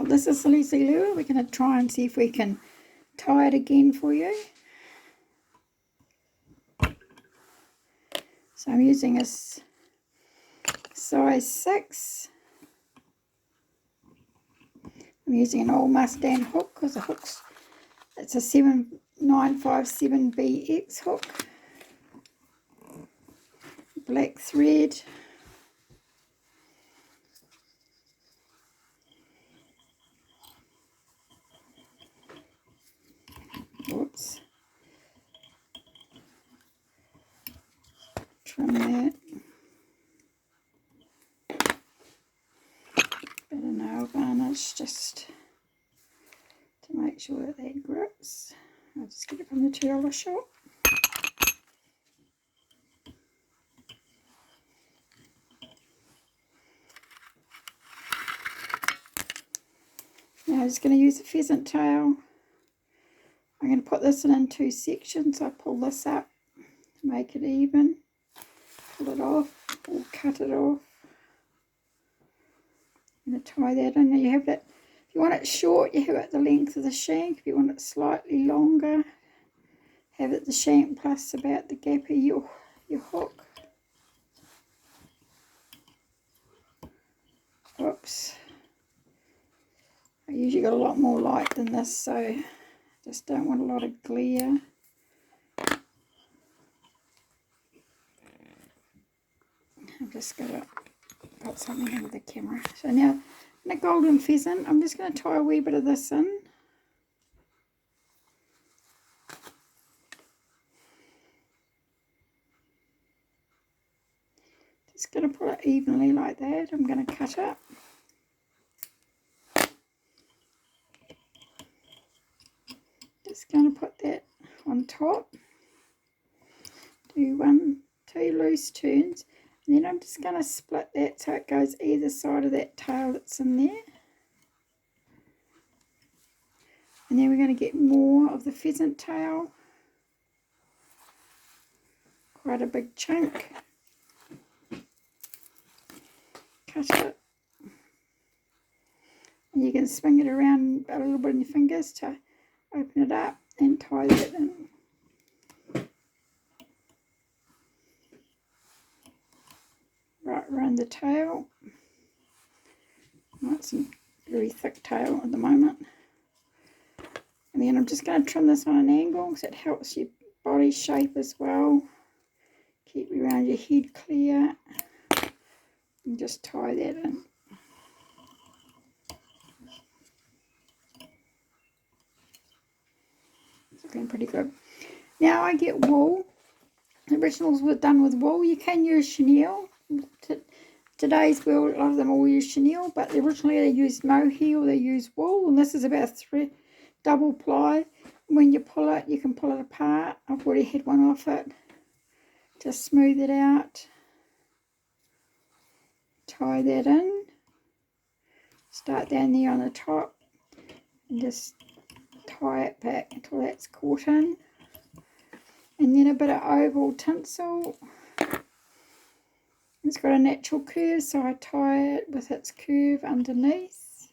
Well, this is Lucy Lure. We're going to try and see if we can tie it again for you. So I'm using a size 6. I'm using an old Mustang hook because the hook's, it's a 7957BX hook. Black thread. Oops. Trim that. Bit of nail varnish just to make sure that that grips. I'll just get it from the $2 shop. Now I'm just going to use a pheasant tail. I'm going to put this in 2 sections. I pull this up to make it even. Pull it off or cut it off. I'm going to tie that in. Now you have that. If you want it short, you have it the length of the shank. If you want it slightly longer, have it the shank plus about the gap of your hook. Whoops. I usually got a lot more light than this, so just don't want a lot of glare. I've just got to put something in with the camera. So now, in a golden pheasant, I'm just going to tie a wee bit of this in. Just going to put it evenly like that. I'm going to cut it. Just going to put that on top. Do 2 loose turns. And then I'm just going to split that so it goes either side of that tail that's in there. And then we're going to get more of the pheasant tail. Quite a big chunk. Cut it. And you can swing it around a little bit in your fingers to open it up and tie that in. Right around the tail. Well, it's a very thick tail at the moment. And then I'm just going to trim this on an angle because it helps your body shape as well. Keep around your head clear. And just tie that in. It's looking pretty good. Now I get wool. The originals were done with wool. You can use chenille. Today's world, a lot of them all use chenille, but originally they used mohair or they used wool, and this is about double ply. When you pull it, you can pull it apart. I've already had one off it. Just smooth it out. Tie that in. Start down there on the top and just tie it back until that's caught in. And then a bit of oval tinsel. It's got a natural curve, so I tie it with its curve underneath.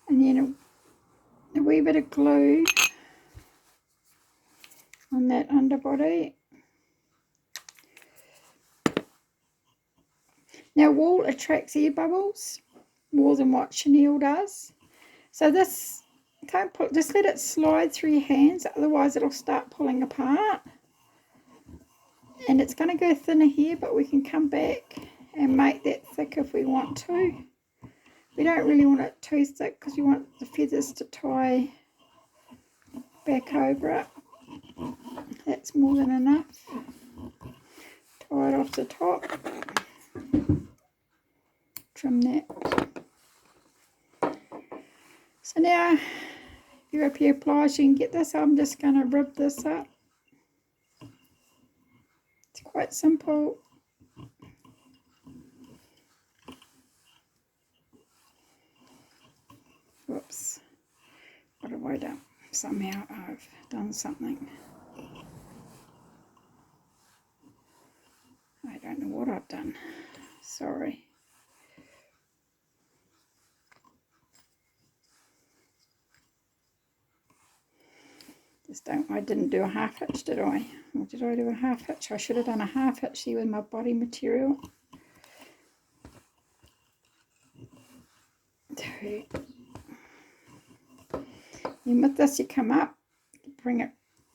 And then a wee bit of glue on that underbody. Now wool attracts air bubbles more than what chenille does. So this, just let it slide through your hands, otherwise it'll start pulling apart. And it's going to go thinner here, but we can come back and make that thick if we want to. We don't really want it too thick because we want the feathers to tie back over it. That's more than enough. Tie it off the top. Trim that. So now, if you have a pair of pliers, you can get this. I'm just going to rib this up. It's quite simple. Whoops. What have I done? Somehow I've done something. I don't know what I've done. Sorry. I didn't do a half hitch, did I? Or did I do a half hitch? I should have done a half hitch here with my body material. And with this, you come up, bring it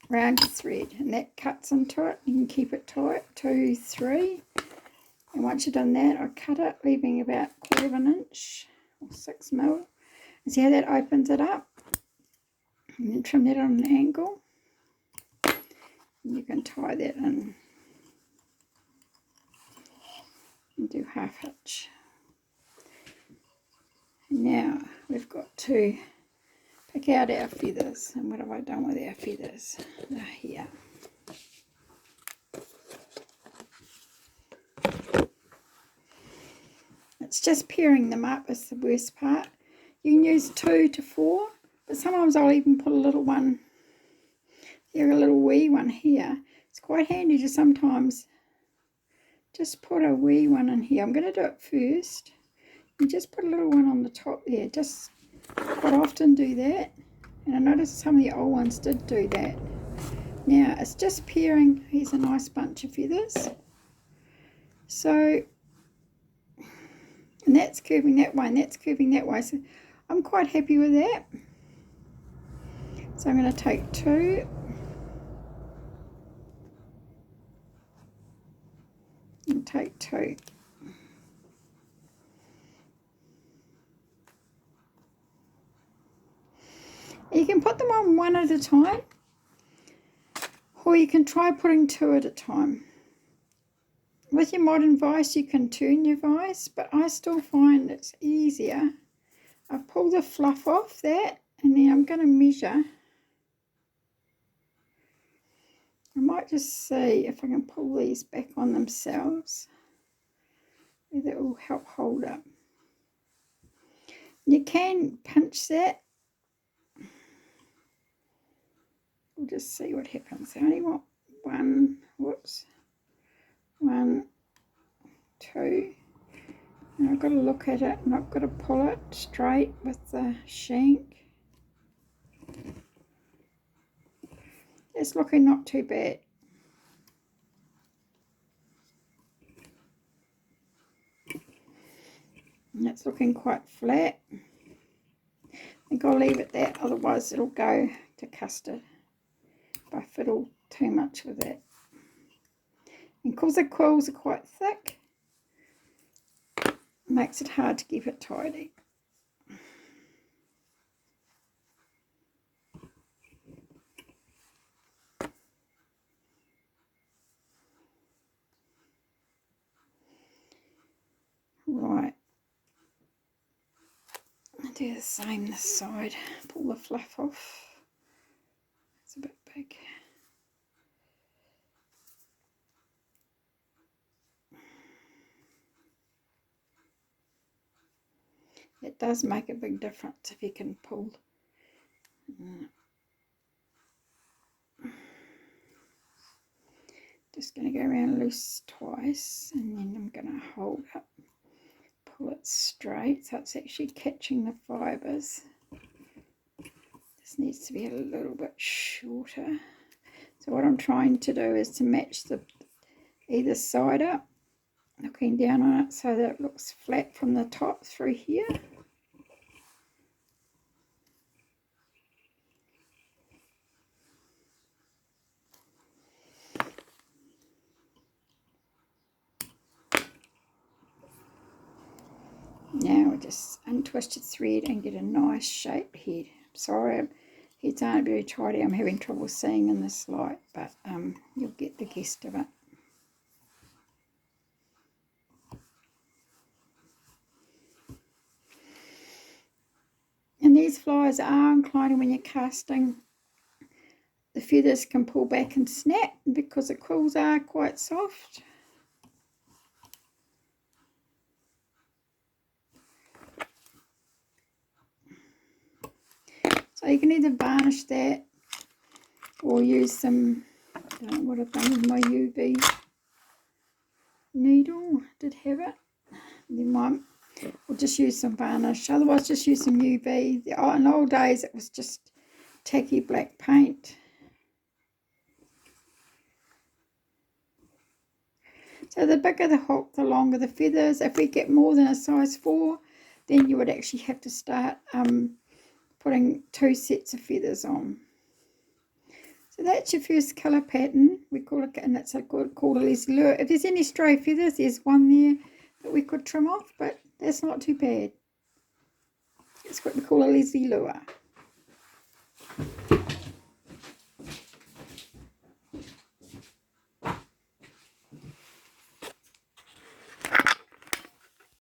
round your thread, and that cuts into it. You can keep it tight, 2, 3. And once you've done that, I cut it, leaving about 1/4 of an inch or 6 mil. And see how that opens it up? And then trim that on an angle. And you can tie that in and do half hitch. And now we've got to pick out our feathers. And what have I done with our feathers? They're here. It's just pairing them up is the worst part. You can use 2 to 4, but sometimes I'll even put a little one here, a little wee one here. It's quite handy to sometimes just put a wee one in here. I'm going to do it first. You just put a little one on the top there. Just quite often do that. And I noticed some of the old ones did do that. Now it's just pairing. Here's a nice bunch of feathers. So, and that's curving that way, and that's curving that way. So I'm quite happy with that. So I'm going to take 2. And take 2. You can put them on one at a time, or you can try putting 2 at a time. With your modern vise, you can turn your vise, but I still find it's easier. I've pulled the fluff off that, and then I'm going to measure. I might just see if I can pull these back on themselves. That will help hold up. You can pinch that. We'll just see what happens. I only want 1, 2. And I've got to look at it, and I've got to pull it straight with the shank. It's looking not too bad. And it's looking quite flat. I think I'll leave it that, otherwise it'll go to custard if I fiddle too much with it. And because the quills are quite thick, it makes it hard to keep it tidy. Right, I'll do the same this side. Pull the fluff off. It's a bit big. It does make a big difference if you can pull. Just going to go around loose twice, and then I'm going to hold up, pull it straight so it's actually catching the fibres. This needs to be a little bit shorter. So what I'm trying to do is to match the either side up, looking down on it so that it looks flat from the top through here. Now we just untwist the thread and get a nice shaped head. Sorry, heads aren't very tidy. I'm having trouble seeing in this light, but you'll get the gist of it. And these flies are inclining when you're casting. The feathers can pull back and snap because the quills are quite soft. So you can either varnish that or use some, I don't know what I've done with my UV needle. I did have it. You might, or just use some varnish. Otherwise, just use some UV. In the old days, it was just tacky black paint. So the bigger the hook, the longer the feathers. If we get more than a size 4, then you would actually have to start putting 2 sets of feathers on. So that's your first colour pattern. We call it, and it's called a Leslie Lure. If there's any stray feathers, there's one there that we could trim off, but that's not too bad. It's what we call a Leslie Lure.